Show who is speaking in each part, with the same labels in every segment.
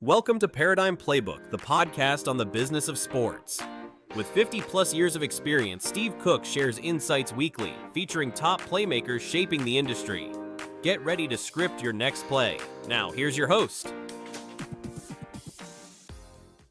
Speaker 1: Welcome to Paradigm Playbook, the podcast on the business of sports. With 50 plus years of experience, Steve Cook shares insights weekly, featuring top playmakers shaping the industry. Get ready to script your next play. Now, here's your host.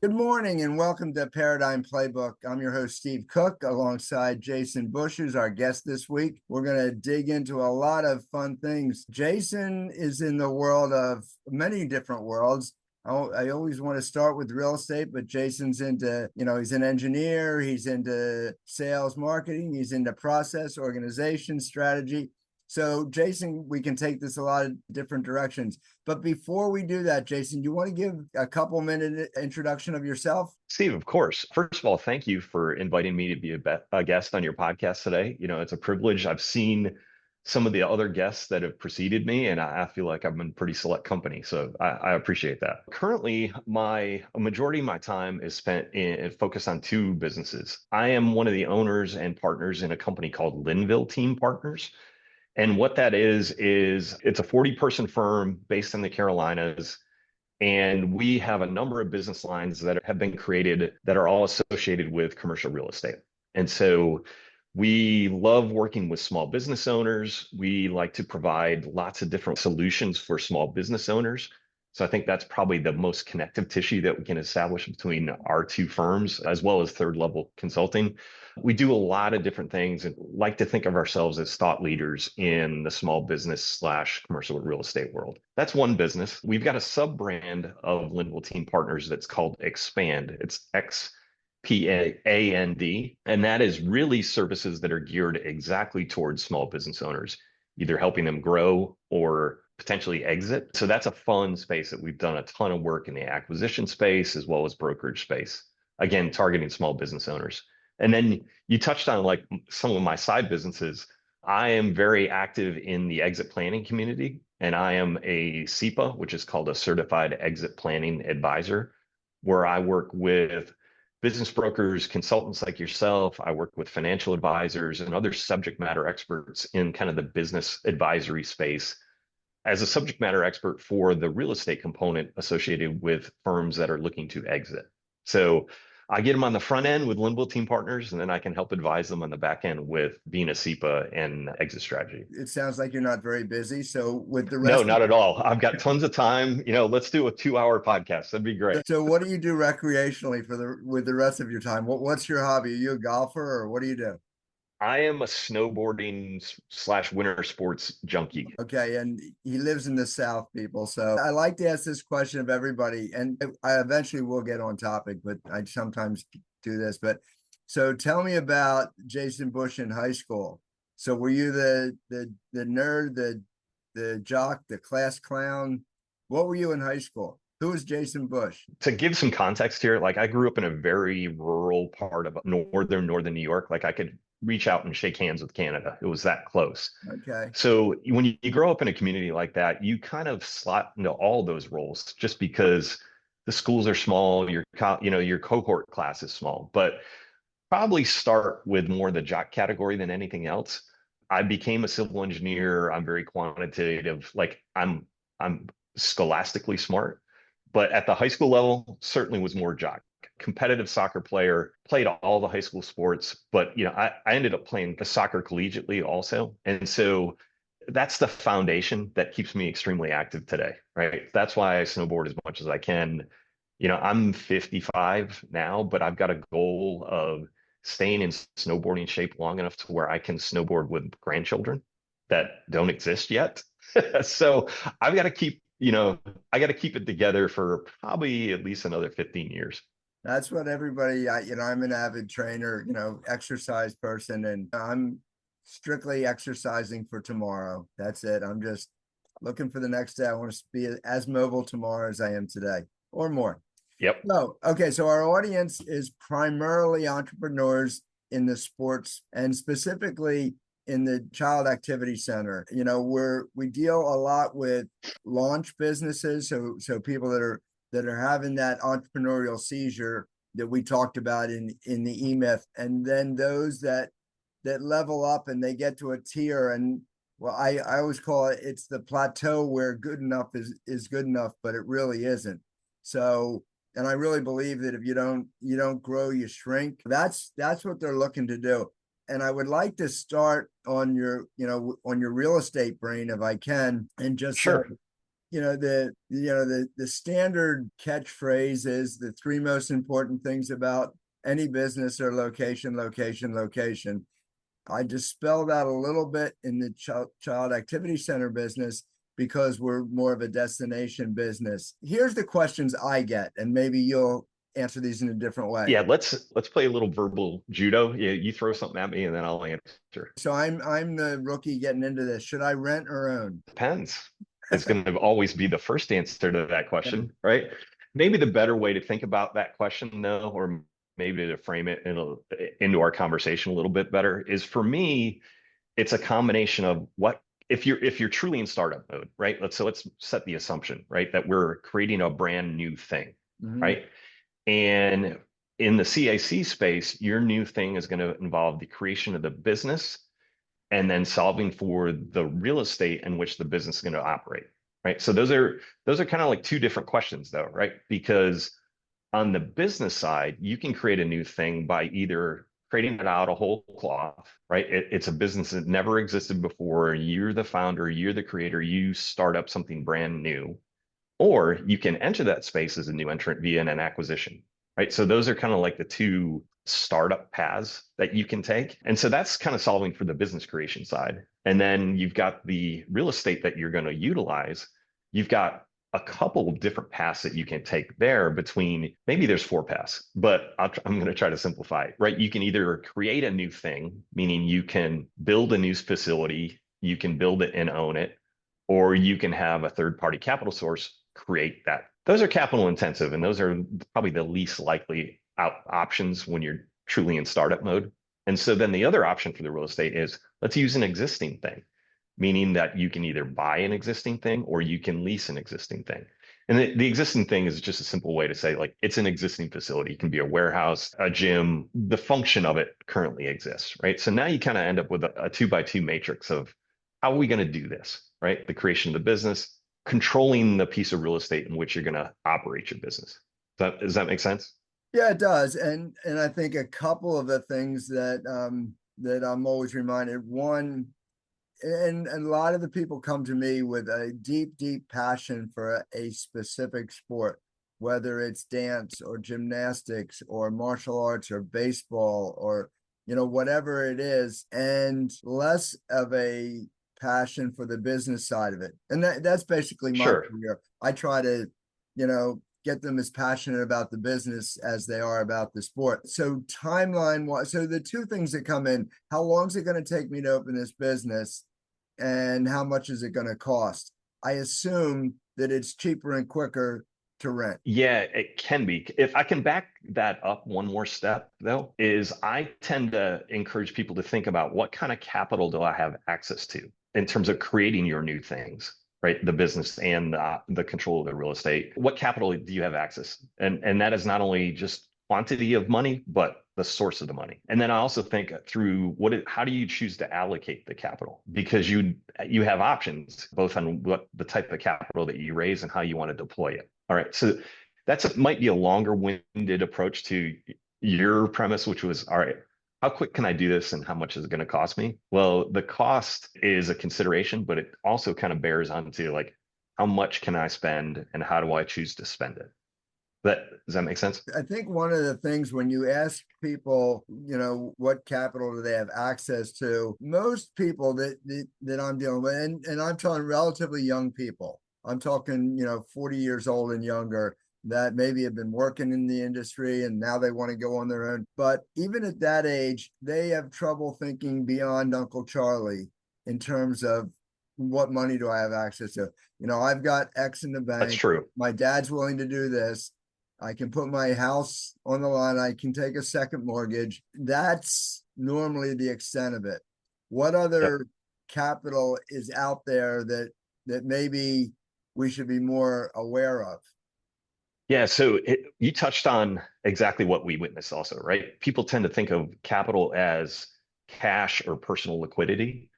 Speaker 2: Good morning and welcome to Paradigm Playbook. I'm your host, Steve Cook, alongside Jason Bush, who's our guest this week. We're going to dig into a lot of fun things. Jason is in the world of many different worlds. I always want to start with real estate, but Jason's into, he's an engineer, he's into sales, marketing, he's into process, organization, strategy. So Jason, we can take this a lot of different directions. But before we do that, Jason, you want to give a couple minute introduction of yourself?
Speaker 3: Steve, of course. First of all, thank you for inviting me to be a guest on your podcast today. It's a privilege. I've seen some of the other guests that have preceded me, and I feel like I'm in pretty select company. So I appreciate that. Currently, a majority of my time is spent focused on two businesses. I am one of the owners and partners in a company called Linville Team Partners. And what that is it's a 40-person firm based in the Carolinas. And we have a number of business lines that have been created that are all associated with commercial real estate. And so we love working with small business owners. We like to provide lots of different solutions for small business owners. So I think that's probably the most connective tissue that we can establish between our two firms, as well as third level consulting. We do a lot of different things and like to think of ourselves as thought leaders in the small business / commercial real estate world. That's one business. We've got a sub brand of Linville Team Partners that's called Expand. It's XPAND. And that is really services that are geared exactly towards small business owners, either helping them grow or potentially exit. So that's a fun space that we've done a ton of work in the acquisition space as well as brokerage space, again, targeting small business owners. And then you touched on like some of my side businesses. I am very active in the exit planning community, and I am a CEPA, which is called a Certified Exit Planning Advisor, where I work with business brokers, consultants like yourself. I work with financial advisors and other subject matter experts in kind of the business advisory space as a subject matter expert for the real estate component associated with firms that are looking to exit. So I get them on the front end with Linville Team Partners, and then I can help advise them on the back end with being a CEPA and exit strategy.
Speaker 2: It sounds like you're not very busy. So with the rest
Speaker 3: No, not at all. I've got tons of time. Let's do a 2-hour podcast. That'd be great.
Speaker 2: So what do you do recreationally with the rest of your time? What's your hobby? Are you a golfer or what do you do?
Speaker 3: I am a snowboarding / winter sports junkie.
Speaker 2: Okay, and he lives in the South, people. So I like to ask this question of everybody, and I eventually will get on topic, but I sometimes do this. But so tell me about Jason Bush in high school. So were you the nerd, the jock, the class clown? What were you in high school? Who was Jason Bush?
Speaker 3: To give some context here, like I grew up in a very rural part of northern New York. Like I could reach out and shake hands with Canada. It was that close.
Speaker 2: Okay.
Speaker 3: So when you grow up in a community like that, you kind of slot into all those roles just because the schools are small, your cohort class is small, but probably start with more the jock category than anything else. I became a civil engineer. I'm very quantitative. Like I'm scholastically smart, but at the high school level, certainly was more jock. Competitive soccer player, played all the high school sports, but I ended up playing the soccer collegiately also. And so that's the foundation that keeps me extremely active today, right? That's why I snowboard as much as I can. I'm 55 now, but I've got a goal of staying in snowboarding shape long enough to where I can snowboard with grandchildren that don't exist yet. So I've got to keep it together for probably at least another 15 years.
Speaker 2: That's what everybody, I'm an avid trainer, exercise person, and I'm strictly exercising for tomorrow. That's it. I'm just looking for the next day. I want to be as mobile tomorrow as I am today or more.
Speaker 3: Yep.
Speaker 2: So our audience is primarily entrepreneurs in the sports and specifically in the child activity center. We deal a lot with launch businesses. So people that are having that entrepreneurial seizure that we talked about in the E-Myth, and then those that level up and they get to a tier, and well, I always call it's the plateau where good enough is good enough, but it really isn't. So, and I really believe that if you don't grow, you shrink. That's what they're looking to do. And I would like to start on your, on your real estate brain if I can, and just say,
Speaker 3: Sure.
Speaker 2: the standard catchphrase is the three most important things about any business are location, location, location. I dispel that a little bit in the child activity center business because we're more of a destination business. Here's the questions I get, and maybe you'll answer these in a different way.
Speaker 3: Yeah, let's play a little verbal judo. Yeah, you throw something at me and then I'll answer.
Speaker 2: So I'm the rookie getting into this. Should I rent or own?
Speaker 3: Depends. It's going to always be the first answer to that question, right? Maybe the better way to think about that question, though, or maybe to frame it into our conversation a little bit better, is for me, it's a combination of what if you're truly in startup mode, right? Let's set the assumption, right, that we're creating a brand new thing, right? And in the CAC space, your new thing is going to involve the creation of the business and then solving for the real estate in which the business is going to operate, right? So those are kind of like two different questions, though, right? Because on the business side, you can create a new thing by either creating it out of whole cloth, right? It's a business that never existed before. You're the founder, you're the creator, you start up something brand new, or you can enter that space as a new entrant via an acquisition, right? So those are kind of like the two startup paths that you can take. And so that's kind of solving for the business creation side. And then you've got the real estate that you're going to utilize. You've got a couple of different paths that you can take there between, maybe there's four paths, but I'm going to try to simplify it, right? You can either create a new thing, meaning you can build a new facility, you can build it and own it, or you can have a third-party capital source create that. Those are capital intensive, and those are probably the least likely options when you're truly in startup mode. And so then the other option for the real estate is, let's use an existing thing, meaning that you can either buy an existing thing or you can lease an existing thing. And the existing thing is just a simple way to say, like, it's an existing facility. It can be a warehouse, a gym. The function of it currently exists, right? So now you kind of end up with a 2x2 matrix of how are we going to do this, right? The creation of the business, controlling the piece of real estate in which you're going to operate your business. Does that make sense?
Speaker 2: Yeah, it does. And I think a couple of the things that that I'm always reminded, one, and a lot of the people come to me with a deep passion for a specific sport, whether it's dance or gymnastics or martial arts or baseball or, whatever it is, and less of a passion for the business side of it. And that's basically my career. I try to, get them as passionate about the business as they are about the sport. So timeline-wise, so the two things that come in, how long is it going to take me to open this business and how much is it going to cost? I assume that it's cheaper and quicker to rent.
Speaker 3: Yeah, it can be. If I can back that up one more step, though, is I tend to encourage people to think about what kind of capital do I have access to in terms of creating your new things, right? The business and the control of the real estate. What capital do you have access? And that is not only just quantity of money, but the source of the money. And then I also think through how do you choose to allocate the capital? Because you have options both on what the type of capital that you raise and how you want to deploy it. All right, so might be a longer-winded approach to your premise, which was, all right, how quick can I do this and how much is it going to cost me? Well, the cost is a consideration, but it also kind of bears onto like, how much can I spend and how do I choose to spend it? Does that make sense?
Speaker 2: I think one of the things when you ask people, what capital do they have access to, most people that I'm dealing with, and I'm talking relatively young people, I'm talking, 40 years old and younger, that maybe have been working in the industry and now they want to go on their own. But even at that age, they have trouble thinking beyond Uncle Charlie in terms of what money do I have access to? I've got X in the bank.
Speaker 3: That's true.
Speaker 2: My dad's willing to do this. I can put my house on the line. I can take a second mortgage. That's normally the extent of it. What other capital is out there that maybe we should be more aware of?
Speaker 3: Yeah, so you touched on exactly what we witness also, right? People tend to think of capital as cash or personal liquidity,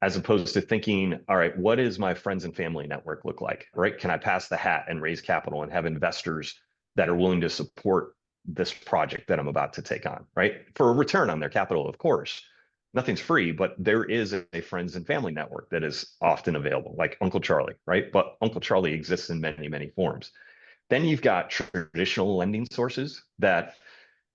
Speaker 3: as opposed to thinking, all right, what does my friends and family network look like, right? Can I pass the hat and raise capital and have investors that are willing to support this project that I'm about to take on, right? For a return on their capital, of course. Nothing's free, but there is a friends and family network that is often available, like Uncle Charlie, right? But Uncle Charlie exists in many, many forms. Then you've got traditional lending sources that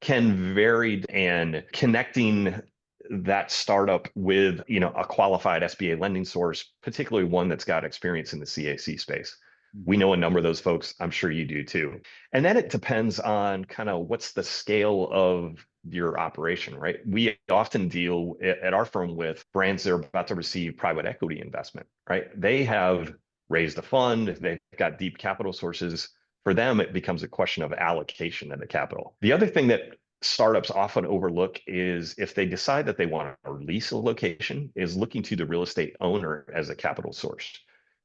Speaker 3: can vary, and connecting that startup with, a qualified SBA lending source, particularly one that's got experience in the CAC space. We know a number of those folks. I'm sure you do too. And then it depends on kind of what's the scale of your operation, right? We often deal at our firm with brands that are about to receive private equity investment, right? They have raised a fund, they've got deep capital sources. For them, it becomes a question of allocation of the capital. The other thing that startups often overlook is if they decide that they want to lease a location, is looking to the real estate owner as a capital source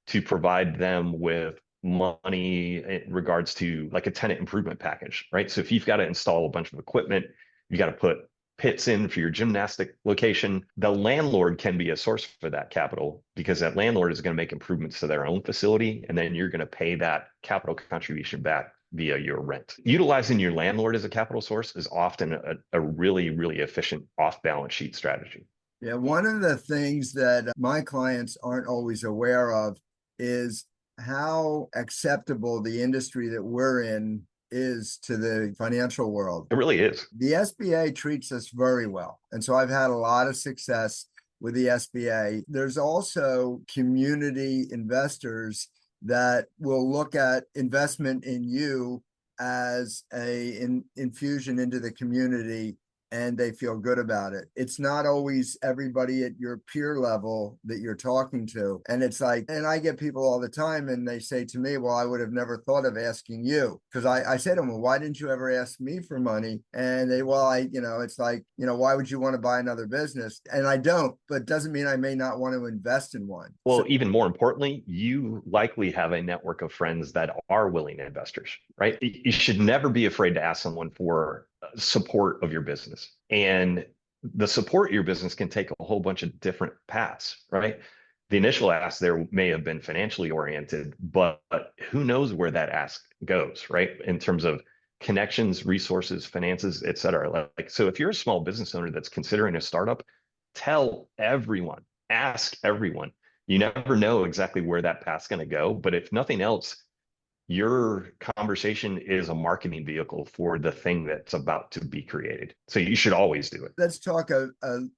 Speaker 3: to provide them with money in regards to like a tenant improvement package, right? So if you've got to install a bunch of equipment, you got to put pits in for your gymnastic location, the landlord can be a source for that capital, because that landlord is going to make improvements to their own facility, and then you're going to pay that capital contribution back via your rent. Utilizing your landlord as a capital source is often a really, really efficient off-balance sheet strategy.
Speaker 2: Yeah, one of the things that my clients aren't always aware of is how acceptable the industry that we're in is to the financial world.
Speaker 3: It really is.
Speaker 2: The SBA treats us very well. And so I've had a lot of success with the SBA. There's also community investors that will look at investment in you as an infusion into the community, and they feel good about it. It's not always everybody at your peer level that you're talking to. And it's like, and I get people all the time and they say to me, well, I would have never thought of asking you. Because I say to them, well, why didn't you ever ask me for money? And they, well, it's like, why would you want to buy another business? And I don't, but it doesn't mean I may not want to invest in one.
Speaker 3: Well, even more importantly, you likely have a network of friends that are willing investors, right? You should never be afraid to ask someone for support of your business. And the support of your business can take a whole bunch of different paths, right? The initial ask there may have been financially oriented, but who knows where that ask goes, right? In terms of connections, resources, finances, et cetera. So if you're a small business owner that's considering a startup, tell everyone, ask everyone. You never know exactly where that path's going to go, but if nothing else, your conversation is a marketing vehicle for the thing that's about to be created. So you should always do it.
Speaker 2: Let's talk a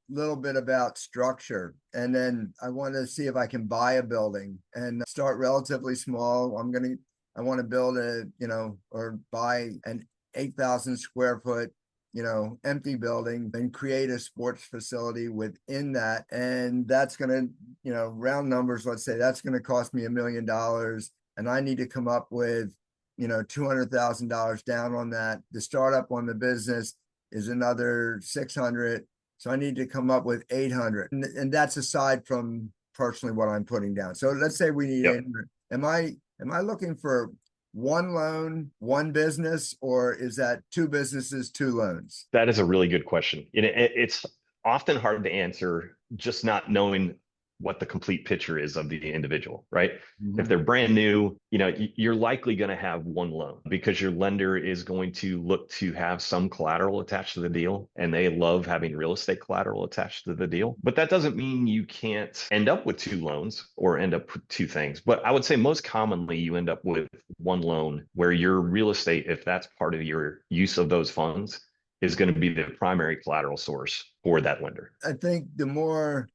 Speaker 2: little bit about structure. And then I want to see if I can buy a building and start relatively small. I want to build or buy an 8,000 square foot, empty building and create a sports facility within that. And that's going to, round numbers, let's say that's going to cost me $1 million. And I need to come up with, $200,000 down on that. The startup on the business is another 600. So I need to come up with 800. And that's aside from personally what I'm putting down. So let's say we need 800. Am I looking for one loan, one business, or is that two businesses, two loans?
Speaker 3: That is a really good question. It's often hard to answer just not knowing what the complete picture is of the individual, right? Mm-hmm. If they're brand new, you're likely going to have one loan because your lender is going to look to have some collateral attached to the deal, and they love having real estate collateral attached to the deal. But that doesn't mean you can't end up with two loans or end up with two things. But I would say most commonly you end up with one loan where your real estate, if that's part of your use of those funds, is going to be the primary collateral source for that lender.
Speaker 2: I think the more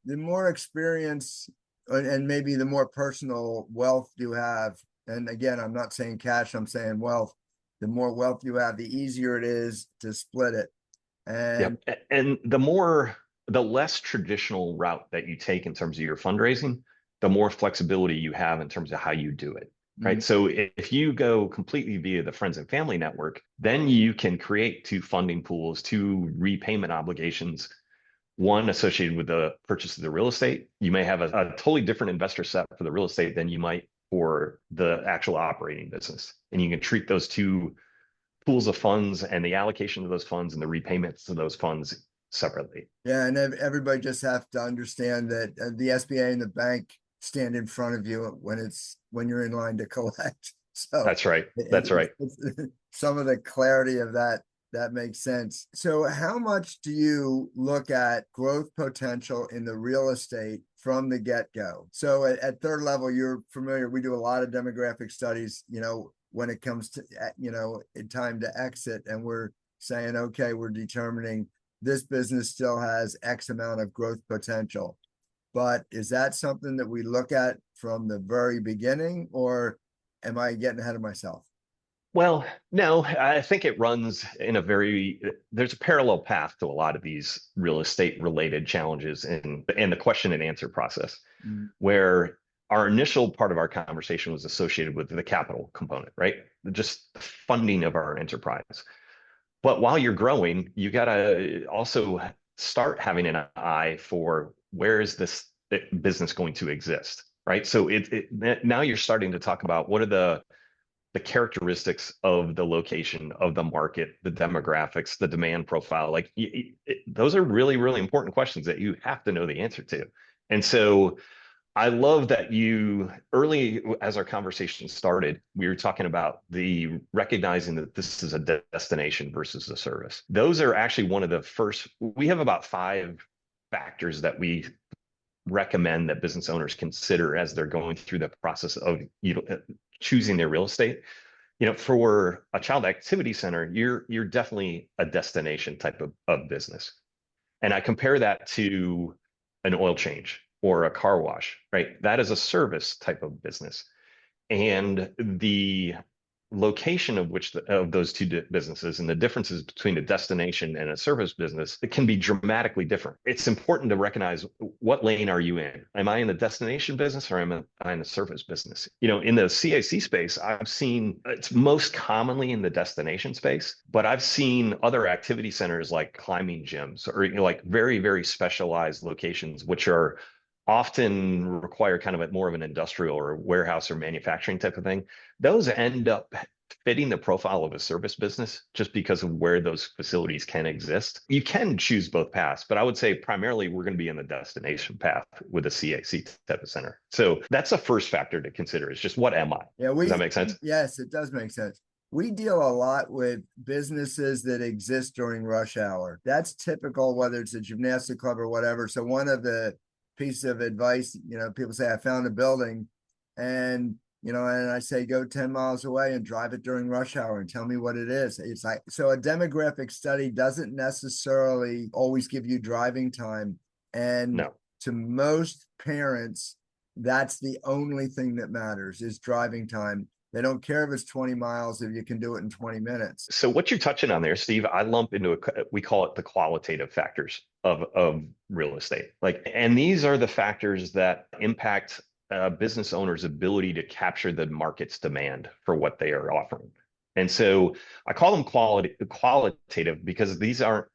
Speaker 2: experience and maybe the more personal wealth you have, and again, I'm not saying cash, I'm saying wealth, the more wealth you have, the easier it is to split it. And
Speaker 3: the less traditional route that you take in terms of your fundraising, the more flexibility you have in terms of how you do it. Right. So if you go completely via the friends and family network, then you can create two funding pools, two repayment obligations, one associated with the purchase of the real estate. You may have a totally different investor set for the real estate than you might for the actual operating business. And you can treat those two pools of funds and the allocation of those funds and the repayments of those funds separately.
Speaker 2: Yeah. And everybody just have to understand that the SBA and the bank stand in front of you when you're in line to collect. So
Speaker 3: That's right. That's right.
Speaker 2: some of the clarity of that makes sense. So how much do you look at growth potential in the real estate from the get-go? So at third level, you're familiar, we do a lot of demographic studies, when it comes to, in time to exit, and we're saying, okay, we're determining this business still has X amount of growth potential. But is that something that we look at from the very beginning, or am I getting ahead of myself?
Speaker 3: Well, no, I think it runs in there's a parallel path to a lot of these real estate related challenges in the question and answer process, where our initial part of our conversation was associated with the capital component, right? Just the funding of our enterprise. But while you're growing, you got to also start having an eye for where is this business going to exist, right? So now you're starting to talk about what are the characteristics of the location of the market, the demographics, the demand profile. Like those are really, really important questions that you have to know the answer to. And so I love that you early as our conversation started, we were talking about the recognizing that this is a destination versus a service. Those are actually one of the first, we have about 5 factors that we recommend that business owners consider as they're going through the process of choosing their real estate. For a child activity center, you're definitely a destination type of business. And I compare that to an oil change or a car wash, right? That is a service type of business. And the location of those two businesses and the differences between a destination and a service business, it can be dramatically different. It's important to recognize, what lane are you in? Am I in the destination business, or am I in the service business? In the CAC space, I've seen it's most commonly in the destination space, but I've seen other activity centers like climbing gyms or like very, very specialized locations, which are often require kind of more of an industrial or warehouse or manufacturing type of thing. Those end up fitting the profile of a service business just because of where those facilities can exist. You can choose both paths, but I would say primarily we're going to be in the destination path with a CAC type of center. So that's the first factor to consider, is just what am I?
Speaker 2: Yeah,
Speaker 3: does that make sense?
Speaker 2: Yes, it does make sense. We deal a lot with businesses that exist during rush hour. That's typical, whether it's a gymnastic club or whatever. So one of the pieces of advice, people say, I found a building, and and I say, go 10 miles away and drive it during rush hour and tell me what it is. It's like, so a demographic study doesn't necessarily always give you driving time. And
Speaker 3: No.
Speaker 2: to most parents, that's the only thing that matters, is driving time. They don't care if it's 20 miles, if you can do it in 20 minutes.
Speaker 3: So what you're touching on there, Steve, I lump into we call it the qualitative factors of real estate. And these are the factors that impact business owners' ability to capture the market's demand for what they are offering. And so I call them qualitative because these aren't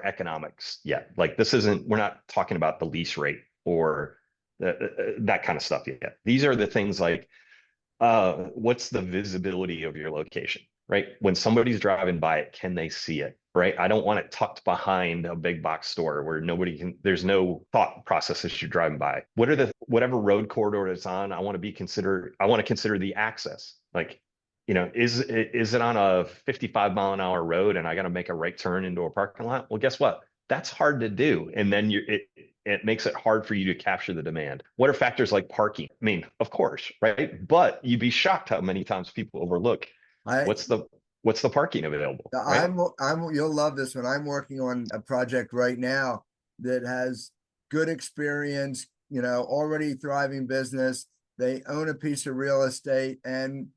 Speaker 3: economics yet. We're not talking about the lease rate or that kind of stuff yet. These are the things like, what's the visibility of your location, right? When somebody's driving by it, can they see it, right? I don't want it tucked behind a big box store where there's no thought process as you're driving by. Whatever road corridor it's on, I want to consider the access. Is it on a 55-mile-an-hour road and I got to make a right turn into a parking lot? Well, guess what? That's hard to do. And then it makes it hard for you to capture the demand. What are factors like parking? I mean, of course, right? But you'd be shocked how many times people overlook what's the parking available, right?
Speaker 2: You'll love this one. I'm working on a project right now that has good experience, already thriving business. They own a piece of real estate, and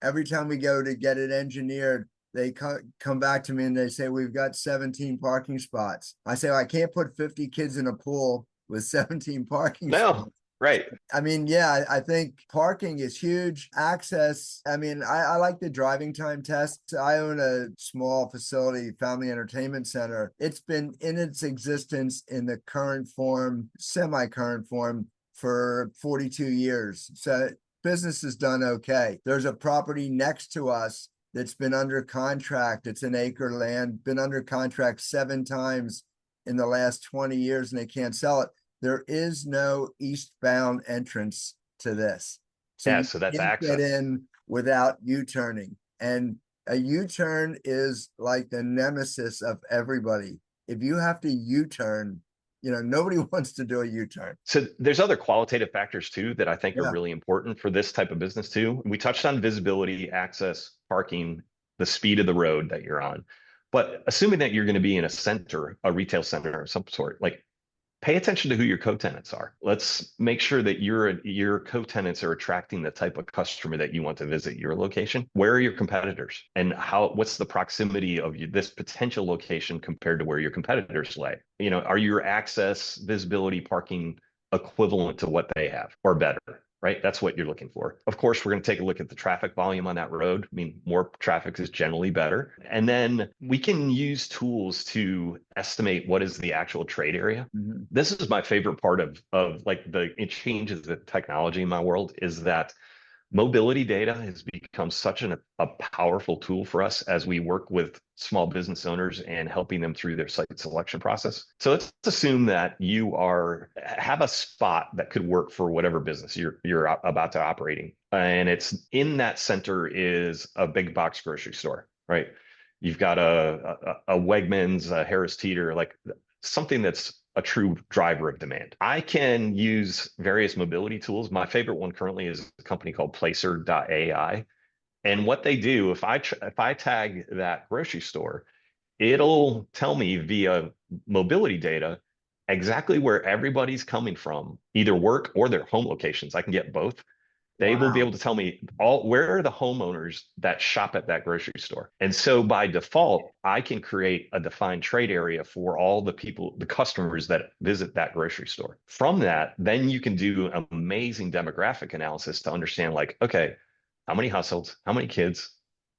Speaker 2: every time we go to get it engineered, they come back to me and they say, we've got 17 parking spots. I say, well, I can't put 50 kids in a pool with 17 parking spots.
Speaker 3: Right.
Speaker 2: I mean, yeah, I think parking is huge. Access. I mean, I like the driving time test. I own a small facility, family entertainment center. It's been in its existence in the current form, semi-current form, for 42 years. So business has done okay. There's a property next to us that's been under contract. It's an acre land, been under contract 7 times in the last 20 years, and they can't sell it. There is no eastbound entrance to this.
Speaker 3: So that's access.
Speaker 2: Get in without U-turning. And a U-turn is like the nemesis of everybody. If you have to U-turn, nobody wants to do a U-turn.
Speaker 3: So there's other qualitative factors too that I think are
Speaker 2: Yeah.
Speaker 3: really important for this type of business too. We touched on visibility, access, parking, the speed of the road that you're on. But assuming that you're going to be in a center, a retail center of some sort, like pay attention to who your co-tenants are. Let's make sure that your co-tenants are attracting the type of customer that you want to visit your location. Where are your competitors, and what's the proximity of this potential location compared to where your competitors lay? Are your access, visibility, parking equivalent to what they have or better? Right? That's what you're looking for. Of course, we're going to take a look at the traffic volume on that road. I mean, more traffic is generally better. And then we can use tools to estimate what is the actual trade area.
Speaker 2: Mm-hmm.
Speaker 3: This is my favorite part of like it changes the technology in my world, is that mobility data has become such a powerful tool for us as we work with small business owners and helping them through their site selection process. So let's assume that you have a spot that could work for whatever business you're about to operating, and it's in that center is a big box grocery store, right? You've got a Wegmans, a Harris Teeter, like something that's a true driver of demand. I can use various mobility tools. My favorite one currently is a company called Placer.ai. And what they do, if I tag that grocery store, it'll tell me via mobility data exactly where everybody's coming from, either work or their home locations. I can get both. They will be able to tell me where are the homeowners that shop at that grocery store. And so by default, I can create a defined trade area for all the people, the customers that visit that grocery store. From that, then you can do amazing demographic analysis to understand, like, okay, how many households, how many kids,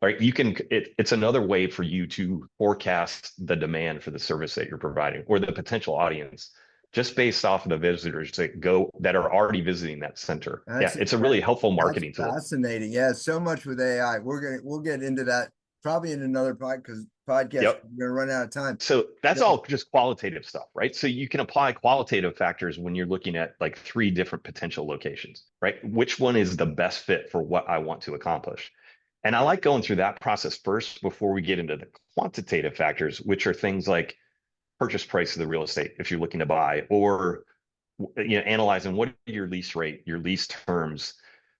Speaker 3: right? It's another way for you to forecast the demand for the service that you're providing, or the potential audience, just based off of the visitors that are already visiting that center. It's a really helpful marketing tool.
Speaker 2: Fascinating. Yeah, so much with AI. We'll get into that probably in another podcast.
Speaker 3: Yep.
Speaker 2: We're gonna run out of time.
Speaker 3: So that's all just qualitative stuff, right? So you can apply qualitative factors when you're looking at like 3 different potential locations, right? Which one is the best fit for what I want to accomplish? And I like going through that process first before we get into the quantitative factors, which are things like purchase price of the real estate if you're looking to buy, or analyzing what are your lease rate, your lease terms.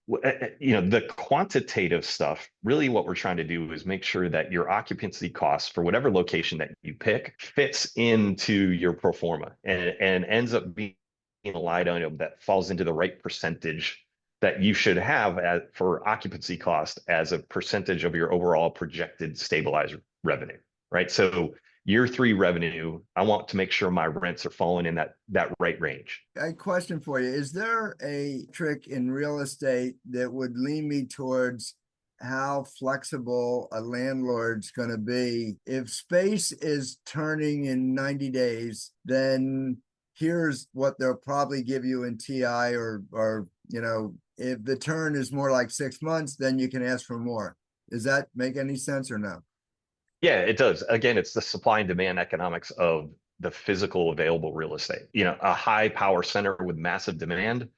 Speaker 3: The quantitative stuff, really what we're trying to do is make sure that your occupancy costs for whatever location that you pick fits into your pro forma and ends up being a line item that falls into the right percentage that you should have for occupancy cost as a percentage of your overall projected stabilized revenue, right? So year 3 revenue, I want to make sure my rents are falling in that right range.
Speaker 2: A question for you. Is there a trick in real estate that would lean me towards how flexible a landlord's going to be? If space is turning in 90 days, then here's what they'll probably give you in TI, or if the turn is more like 6 months, then you can ask for more. Does that make any sense or no?
Speaker 3: Yeah, it does. Again, it's the supply and demand economics of the physical available real estate. A high power center with massive demand,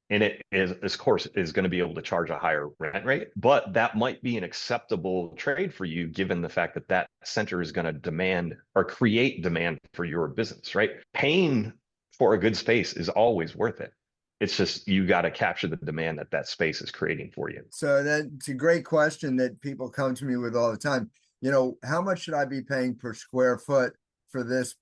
Speaker 3: and it is, of course, is going to be able to charge a higher rent rate, but that might be an acceptable trade for you given the fact that that center is going to demand or create demand for your business, right? Paying for a good space is always worth it. It's just you got to capture the demand that space is creating for you.
Speaker 2: So that's a great question that people come to me with all the time. How much should I be paying per square foot for this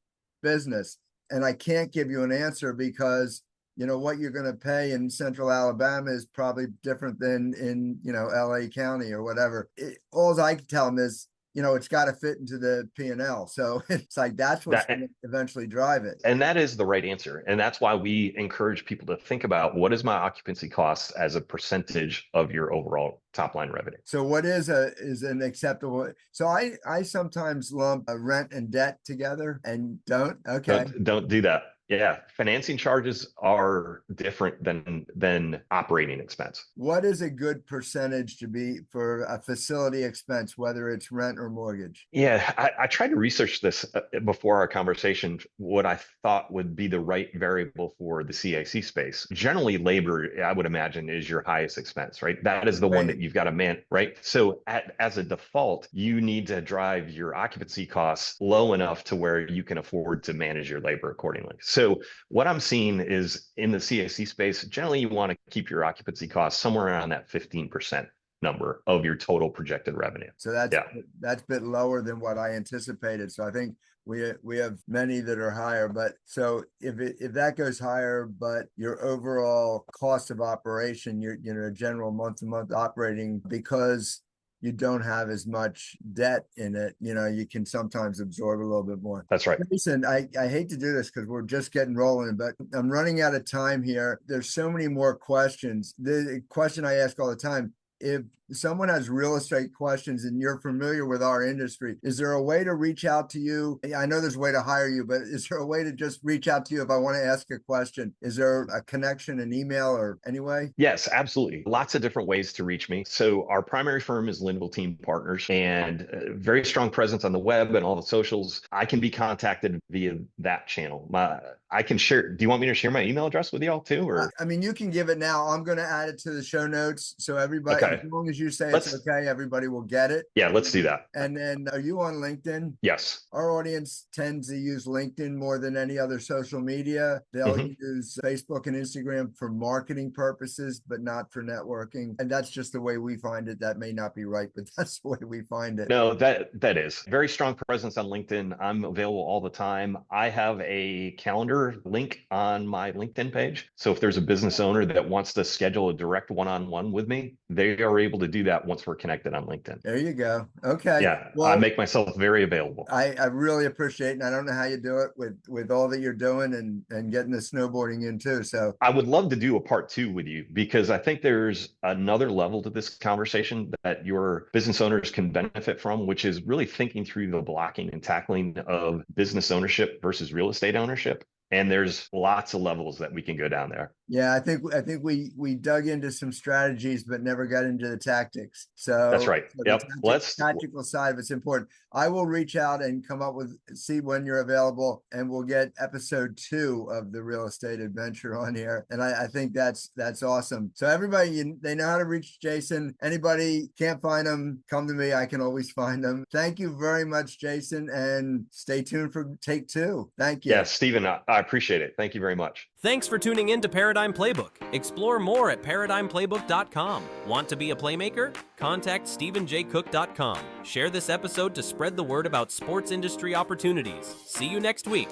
Speaker 2: business? And I can't give you an answer because, what you're going to pay in central Alabama is probably different than in, LA County or whatever. All I can tell them is, it's got to fit into the P&L. So it's like, that's what's going to eventually drive it.
Speaker 3: And that is the right answer. And that's why we encourage people to think about, what is my occupancy costs as a percentage of your overall top line revenue?
Speaker 2: So what is an acceptable? So I sometimes lump rent and debt together and don't. Okay.
Speaker 3: Don't do that. Yeah, financing charges are different than operating expense.
Speaker 2: What is a good percentage to be for a facility expense, whether it's rent or mortgage?
Speaker 3: Yeah, I tried to research this before our conversation, what I thought would be the right variable for the CAC space. Generally, labor, I would imagine, is your highest expense, right? That is the one that
Speaker 2: Right.
Speaker 3: you've got to man, right? So as a default, you need to drive your occupancy costs low enough to where you can afford to manage your labor accordingly. So what I'm seeing is in the CAC space, generally you want to keep your occupancy costs somewhere around that 15% number of your total projected revenue.
Speaker 2: So that's
Speaker 3: Yeah.
Speaker 2: that's a bit lower than what I anticipated. So I think we have many that are higher. But so if that goes higher, but your overall cost of operation, your general month-to-month operating, because you don't have as much debt in it, you can sometimes absorb a little bit more.
Speaker 3: That's right.
Speaker 2: Listen, I hate to do this because we're just getting rolling, but I'm running out of time here. There's so many more questions. The question I ask all the time, if someone has real estate questions and you're familiar with our industry, is there a way to reach out to you? I know there's a way to hire you, but is there a way to just reach out to you if I want to ask a question? Is there a connection, an email, or any way?
Speaker 3: Yes, absolutely. Lots of different ways to reach me. So our primary firm is Linville Team Partners, and very strong presence on the web and all the socials. I can be contacted via that channel. I can share. Do you want me to share my email address with y'all too? Or
Speaker 2: I mean, you can give it now. I'm going to add it to the show notes. So everybody,
Speaker 3: okay.
Speaker 2: as long as you say
Speaker 3: Let's,
Speaker 2: it's okay, everybody will get it.
Speaker 3: Yeah, let's do that.
Speaker 2: And then are you on LinkedIn?
Speaker 3: Yes.
Speaker 2: Our audience tends to use LinkedIn more than any other social media. They'll use Facebook and Instagram for marketing purposes, but not for networking. And that's just the way we find it. That may not be right, but that's the way we find it.
Speaker 3: No, that is very strong presence on LinkedIn. I'm available all the time. I have a calendar link on my LinkedIn page. So if there's a business owner that wants to schedule a direct one-on-one with me, they are able to do that once we're connected on LinkedIn.
Speaker 2: There you go. Okay.
Speaker 3: Yeah,
Speaker 2: Well,
Speaker 3: I make myself very available.
Speaker 2: I really appreciate it. And I don't know how you do it with all that you're doing and getting the snowboarding in too. So
Speaker 3: I would love to do a part 2 with you, because I think there's another level to this conversation that your business owners can benefit from, which is really thinking through the blocking and tackling of business ownership versus real estate ownership. And there's lots of levels that we can go down there.
Speaker 2: yeah, I think we dug into some strategies, but never got into the tactics. So
Speaker 3: That's right.
Speaker 2: So
Speaker 3: Yep.
Speaker 2: the tactical side of it's important. I will reach out and see when you're available, and we'll get episode 2 of the real estate adventure on here. And I think that's awesome. So everybody, they know how to reach Jason. Anybody can't find him, come to me. I can always find them. Thank you very much, Jason, and stay tuned for take 2. Thank you.
Speaker 3: Yeah, Stephen, I appreciate it. Thank you very much.
Speaker 1: Thanks for tuning in to Paradigm Playbook. Explore more at paradigmplaybook.com. Want to be a playmaker? Contact stephenjcook.com. Share this episode to spread the word about sports industry opportunities. See you next week.